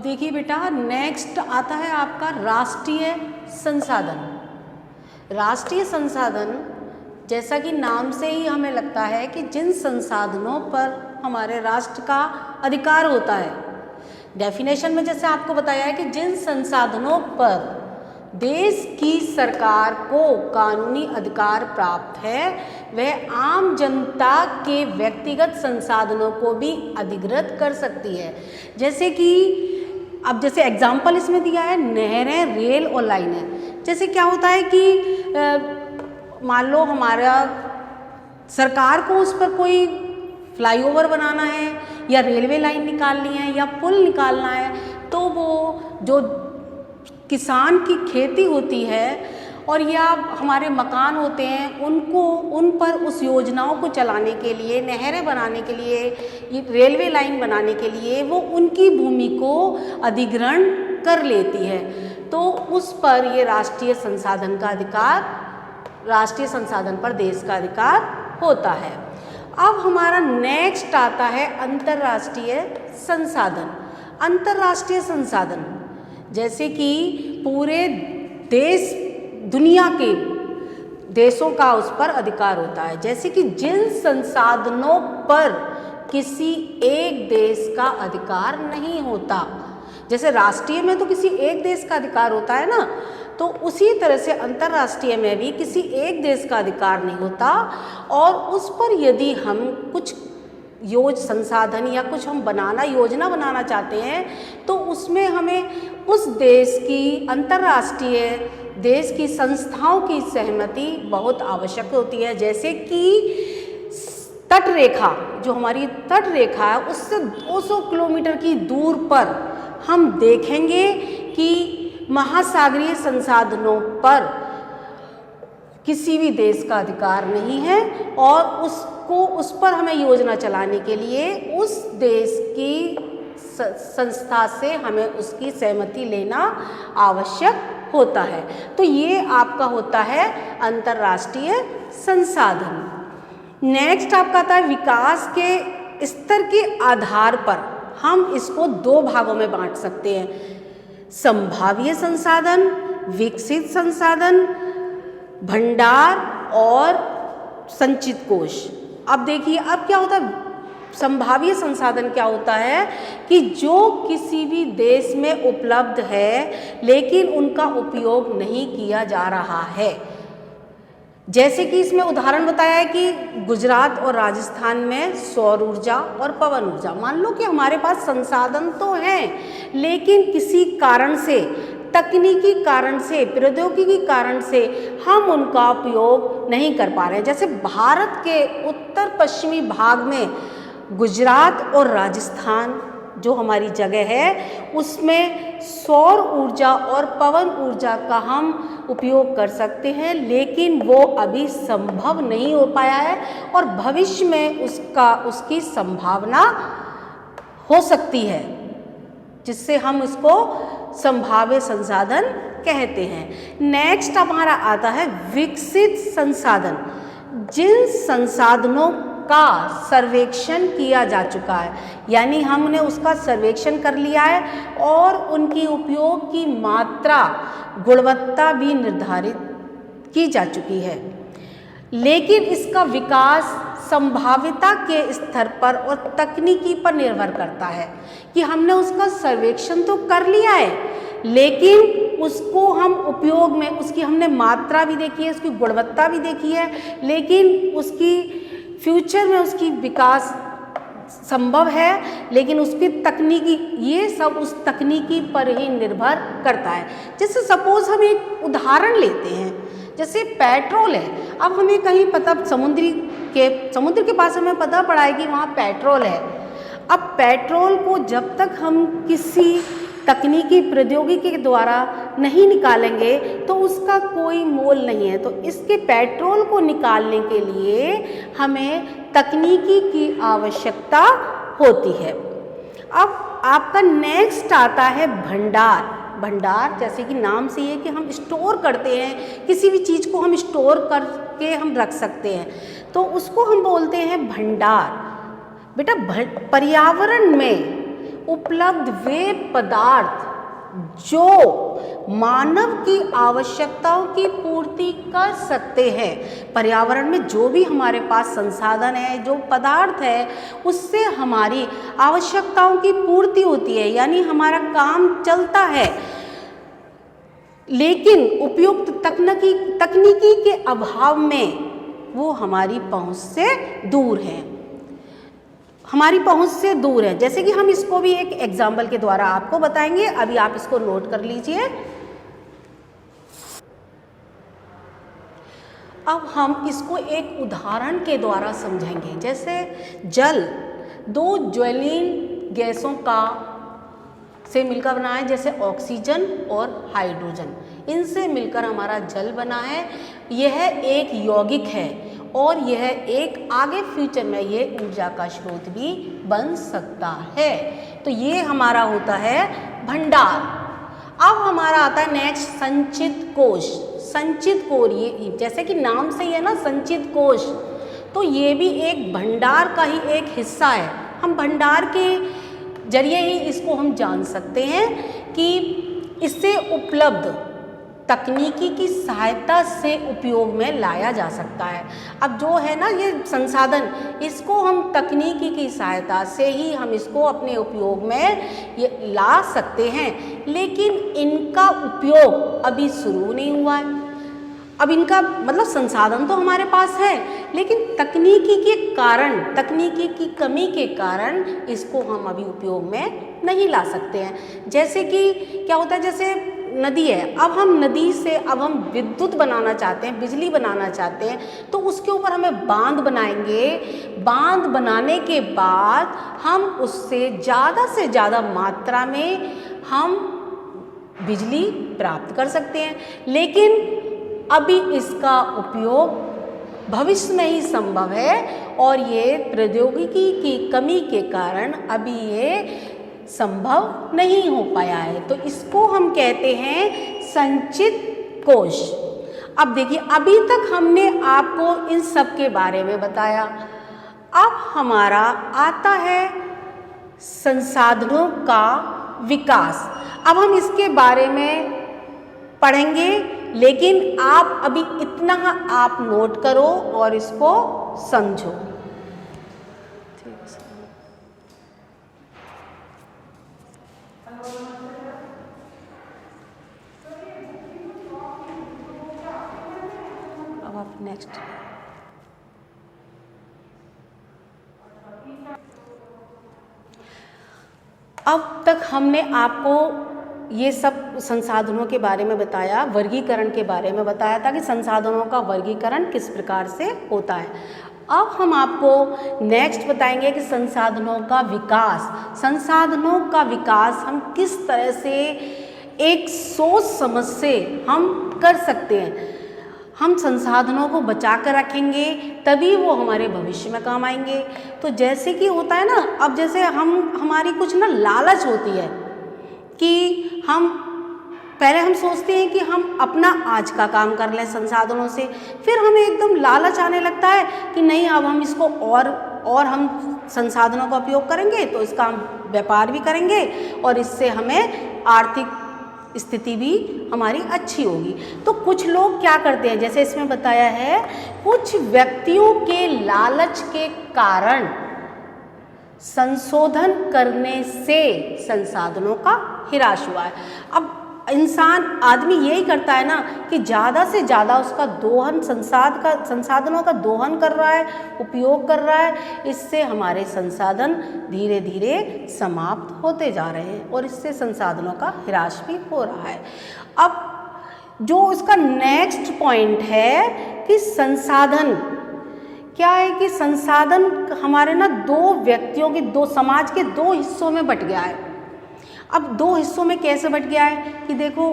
देखिए बेटा, नेक्स्ट आता है आपका राष्ट्रीय संसाधन। राष्ट्रीय संसाधन, जैसा कि नाम से ही हमें लगता है कि जिन संसाधनों पर हमारे राष्ट्र का अधिकार होता है। डेफिनेशन में जैसे आपको बताया है कि जिन संसाधनों पर देश की सरकार को कानूनी अधिकार प्राप्त है, वह आम जनता के व्यक्तिगत संसाधनों को भी अधिग्रहित कर सकती है। जैसे कि अब जैसे एग्जाम्पल इसमें दिया है नहरें, रेल और लाइनें। जैसे क्या होता है कि मान लो हमारा सरकार को उस पर कोई फ्लाईओवर बनाना है या रेलवे लाइन निकालनी है या पुल निकालना है, तो वो जो किसान की खेती होती है और या हमारे मकान होते हैं, उनको उन पर उस योजनाओं को चलाने के लिए, नहरें बनाने के लिए, रेलवे लाइन बनाने के लिए वो उनकी भूमि को अधिग्रहण कर लेती है। तो उस पर ये राष्ट्रीय संसाधन का अधिकार, राष्ट्रीय संसाधन पर देश का अधिकार होता है। अब हमारा नेक्स्ट आता है अंतर्राष्ट्रीय संसाधन। अंतर्राष्ट्रीय संसाधन जैसे कि पूरे देश, दुनिया के देशों का उस पर अधिकार होता है। जैसे कि जिन संसाधनों पर किसी एक देश का अधिकार नहीं होता, जैसे राष्ट्रीय में तो किसी एक देश का अधिकार होता है ना, तो उसी तरह से अंतर्राष्ट्रीय में भी किसी एक देश का अधिकार नहीं होता। और उस पर यदि हम कुछ संसाधन या कुछ हम योजना बनाना चाहते हैं, तो उसमें हमें उस देश की, अंतर्राष्ट्रीय देश की संस्थाओं की सहमति बहुत आवश्यक होती है। जैसे कि तट रेखा, जो हमारी तट रेखा है, उससे 200 किलोमीटर की दूर पर हम देखेंगे कि महासागरीय संसाधनों पर किसी भी देश का अधिकार नहीं है और उस पर हमें योजना चलाने के लिए उस देश की संस्था से हमें उसकी सहमति लेना आवश्यक होता है। तो ये आपका होता है अंतर्राष्ट्रीय संसाधन। नेक्स्ट आपका आता है विकास के स्तर के आधार पर हम इसको दो भागों में बांट सकते हैं, संभाव्य संसाधन, विकसित संसाधन, भंडार और संचित कोष। अब देखिए, अब क्या होता है, संभाव्य संसाधन क्या होता है कि जो किसी भी देश में उपलब्ध है लेकिन उनका उपयोग नहीं किया जा रहा है। जैसे कि इसमें उदाहरण बताया है कि गुजरात और राजस्थान में सौर ऊर्जा और पवन ऊर्जा। मान लो कि हमारे पास संसाधन तो हैं लेकिन किसी कारण से, तकनीकी कारण से, प्रौद्योगिकी कारण से हम उनका उपयोग नहीं कर पा रहे हैं। जैसे भारत के उत्तर पश्चिमी भाग में गुजरात और राजस्थान जो हमारी जगह है, उसमें सौर ऊर्जा और पवन ऊर्जा का हम उपयोग कर सकते हैं, लेकिन वो अभी संभव नहीं हो पाया है और भविष्य में उसकी संभावना हो सकती है, जिससे हम इसको संभाव्य संसाधन कहते हैं। नेक्स्ट हमारा आता है विकसित संसाधन। जिन संसाधनों का सर्वेक्षण किया जा चुका है, यानी हमने उसका सर्वेक्षण कर लिया है और उनकी उपयोग की मात्रा, गुणवत्ता भी निर्धारित की जा चुकी है, लेकिन इसका विकास संभाव्यता के स्तर पर और तकनीकी पर निर्भर करता है कि हमने उसका सर्वेक्षण तो कर लिया है लेकिन उसको हम उपयोग में, उसकी हमने मात्रा भी देखी है, उसकी गुणवत्ता भी देखी है, लेकिन उसकी फ्यूचर में उसकी विकास संभव है, लेकिन उसकी तकनीकी, ये सब उस तकनीकी पर ही निर्भर करता है। जैसे सपोज हम एक उदाहरण लेते हैं, जैसे पेट्रोल है। अब हमें कहीं पता, समुद्र के पास हमें पता पड़ा है कि वहाँ पेट्रोल है। अब पेट्रोल को जब तक हम किसी तकनीकी प्रौद्योगिकी के द्वारा नहीं निकालेंगे तो उसका कोई मोल नहीं है। तो इसके पेट्रोल को निकालने के लिए हमें तकनीकी की आवश्यकता होती है। अब आपका नेक्स्ट आता है भंडार। भंडार जैसे कि नाम से ये कि हम स्टोर करते हैं, किसी भी चीज़ को हम स्टोर करके हम रख सकते हैं, तो उसको हम बोलते हैं भंडार। बेटा पर्यावरण में उपलब्ध वे पदार्थ जो मानव की आवश्यकताओं की पूर्ति कर सकते हैं। पर्यावरण में जो भी हमारे पास संसाधन है, जो पदार्थ है, उससे हमारी आवश्यकताओं की पूर्ति होती है, यानी हमारा काम चलता है, लेकिन उपयुक्त तकनीकी के अभाव में वो हमारी पहुंच से दूर है, हमारी पहुंच से दूर है। जैसे कि हम इसको भी एक एग्जाम्पल के द्वारा आपको बताएंगे, अभी आप इसको नोट कर लीजिए। अब हम इसको एक उदाहरण के द्वारा समझेंगे। जैसे जल दो ज्वलनीय गैसों का से मिलकर बना है, जैसे ऑक्सीजन और हाइड्रोजन, इनसे मिलकर हमारा जल बना है। यह एक यौगिक है और यह एक आगे फ्यूचर में ये ऊर्जा का स्रोत भी बन सकता है। तो ये हमारा होता है भंडार। अब हमारा आता है नेक्स्ट संचित कोश। संचित कोश, ये जैसे कि नाम से ही है ना संचित कोश, तो ये भी एक भंडार का ही एक हिस्सा है। हम भंडार के जरिए ही इसको हम जान सकते हैं कि इससे उपलब्ध तकनीकी की सहायता से उपयोग में लाया जा सकता है। अब जो है ना ये संसाधन, इसको हम तकनीकी की सहायता से ही हम इसको अपने उपयोग में ये ला सकते हैं, लेकिन इनका उपयोग अभी शुरू नहीं हुआ है। अब इनका मतलब संसाधन तो हमारे पास है, लेकिन तकनीकी के कारण, तकनीकी की कमी के कारण इसको हम अभी उपयोग में नहीं ला सकते हैं। जैसे कि क्या होता है, जैसे नदी है, अब हम नदी से अब हम विद्युत बनाना चाहते हैं, बिजली बनाना चाहते हैं, तो उसके ऊपर हमें बांध बनाएंगे। बांध बनाने के बाद हम उससे ज़्यादा मात्रा में हम बिजली प्राप्त कर सकते हैं, लेकिन अभी इसका उपयोग भविष्य में ही संभव है और ये प्रौद्योगिकी की कमी के कारण अभी ये संभव नहीं हो पाया है। तो इसको हम कहते हैं संचित कोश। अब देखिए, अभी तक हमने आपको इन सब के बारे में बताया। अब हमारा आता है संसाधनों का विकास। अब हम इसके बारे में पढ़ेंगे, लेकिन आप अभी इतना आप नोट करो और इसको समझो। अब आप नेक्स्ट अब तक हमने आपको ये सब संसाधनों के बारे में बताया, वर्गीकरण के बारे में बताया था कि संसाधनों का वर्गीकरण किस प्रकार से होता है। अब हम आपको नेक्स्ट बताएंगे कि संसाधनों का विकास। संसाधनों का विकास हम किस तरह से एक सोच समझ से हम कर सकते हैं। हम संसाधनों को बचा कर रखेंगे तभी वो हमारे भविष्य में काम आएंगे। तो जैसे कि होता है ना, अब जैसे हमारी कुछ ना लालच होती है कि हम सोचते हैं कि हम अपना आज का काम कर लें संसाधनों से, फिर हमें एकदम लालच आने लगता है कि नहीं, अब हम इसको और हम संसाधनों का उपयोग करेंगे तो इसका हम व्यापार भी करेंगे और इससे हमें आर्थिक स्थिति भी हमारी अच्छी होगी। तो कुछ लोग क्या करते हैं, जैसे इसमें बताया है, कुछ व्यक्तियों के लालच के कारण संशोधन करने से संसाधनों का ह्रास हुआ है। अब आदमी यही करता है ना कि ज़्यादा से ज़्यादा उसका दोहन, संसाधनों का दोहन कर रहा है, उपयोग कर रहा है। इससे हमारे संसाधन धीरे धीरे समाप्त होते जा रहे हैं और इससे संसाधनों का ह्रास भी हो रहा है। अब जो इसका नेक्स्ट पॉइंट है कि संसाधन क्या है, कि संसाधन हमारे ना दो व्यक्तियों के, दो समाज के दो हिस्सों में बट गया है। अब दो हिस्सों में कैसे बट गया है कि देखो,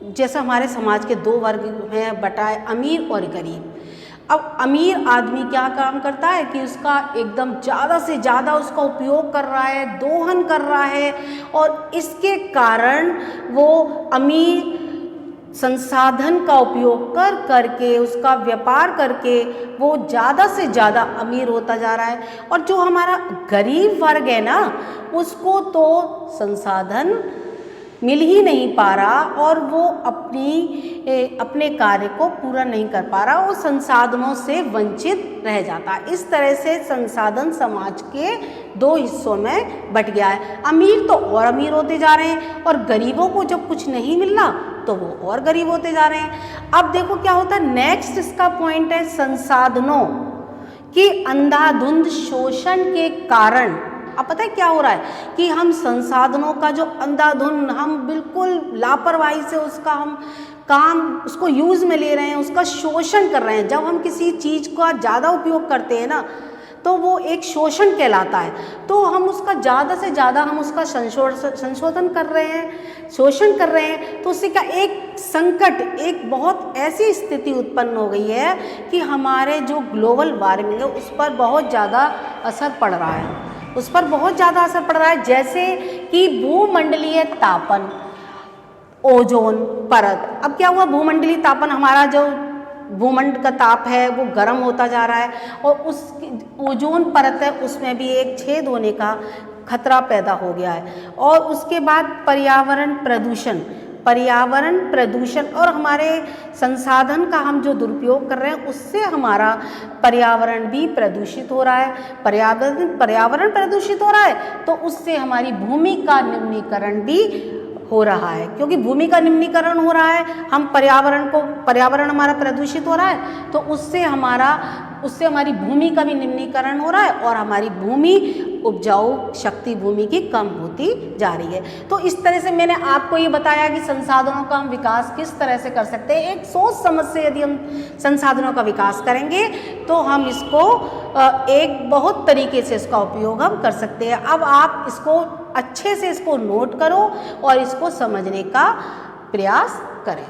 जैसे हमारे समाज के दो वर्ग हैं बटा है, अमीर और गरीब। अब अमीर आदमी क्या काम करता है कि उसका एकदम ज़्यादा से ज़्यादा उसका उपयोग कर रहा है, दोहन कर रहा है, और इसके कारण वो अमीर संसाधन का उपयोग कर करके, उसका व्यापार करके वो ज़्यादा से ज़्यादा अमीर होता जा रहा है। और जो हमारा गरीब वर्ग है ना, उसको तो संसाधन मिल ही नहीं पा रहा और वो अपने कार्य को पूरा नहीं कर पा रहा, वो संसाधनों से वंचित रह जाता। इस तरह से संसाधन समाज के दो हिस्सों में बट गया है। अमीर तो और अमीर होते जा रहे हैं और गरीबों को जब कुछ नहीं मिल रहा तो वो और गरीब होते जा रहे हैं। अब देखो क्या होता है, नेक्स्ट इसका पॉइंट है संसाधनों के अंधाधुंध शोषण के कारण। अब पता है क्या हो रहा है कि हम संसाधनों का जो अंधाधुंध, हम बिल्कुल लापरवाही से उसको यूज़ में ले रहे हैं, उसका शोषण कर रहे हैं। जब हम किसी चीज़ का ज़्यादा उपयोग करते हैं ना, तो वो एक शोषण कहलाता है। तो हम उसका ज़्यादा से ज़्यादा हम उसका संशोधन कर रहे हैं, शोषण कर रहे हैं। तो उससे क्या एक संकट, एक बहुत ऐसी स्थिति उत्पन्न हो गई है कि हमारे जो ग्लोबल वार्मिंग है उस पर बहुत ज़्यादा असर पड़ रहा है, उस पर बहुत ज़्यादा असर पड़ रहा है। जैसे कि भूमंडलीय तापन, ओजोन परत। अब क्या हुआ, भूमंडलीय तापन, हमारा जो भूमंड का ताप है वो गर्म होता जा रहा है और उस ओजोन परत है उसमें भी एक छेद होने का खतरा पैदा हो गया है। और उसके बाद पर्यावरण प्रदूषण और हमारे संसाधन का हम जो दुरुपयोग कर रहे हैं उससे हमारा पर्यावरण भी प्रदूषित हो रहा है। पर्यावरण प्रदूषित हो रहा है तो उससे हमारी भूमि का निम्नीकरण भी हो रहा है, क्योंकि भूमि का निम्नीकरण हो रहा है, हम पर्यावरण हमारा प्रदूषित हो रहा है तो उससे हमारी भूमि का भी निम्नीकरण हो रहा है और हमारी भूमि, उपजाऊ शक्ति भूमि की कम होती जा रही है। तो इस तरह से मैंने आपको ये बताया कि संसाधनों का हम विकास किस तरह से कर सकते हैं। एक सोच समझ से यदि हम संसाधनों का विकास करेंगे तो हम इसको एक बहुत तरीके से इसका उपयोग हम कर सकते हैं। अब आप इसको अच्छे से इसको नोट करो और इसको समझने का प्रयास करें।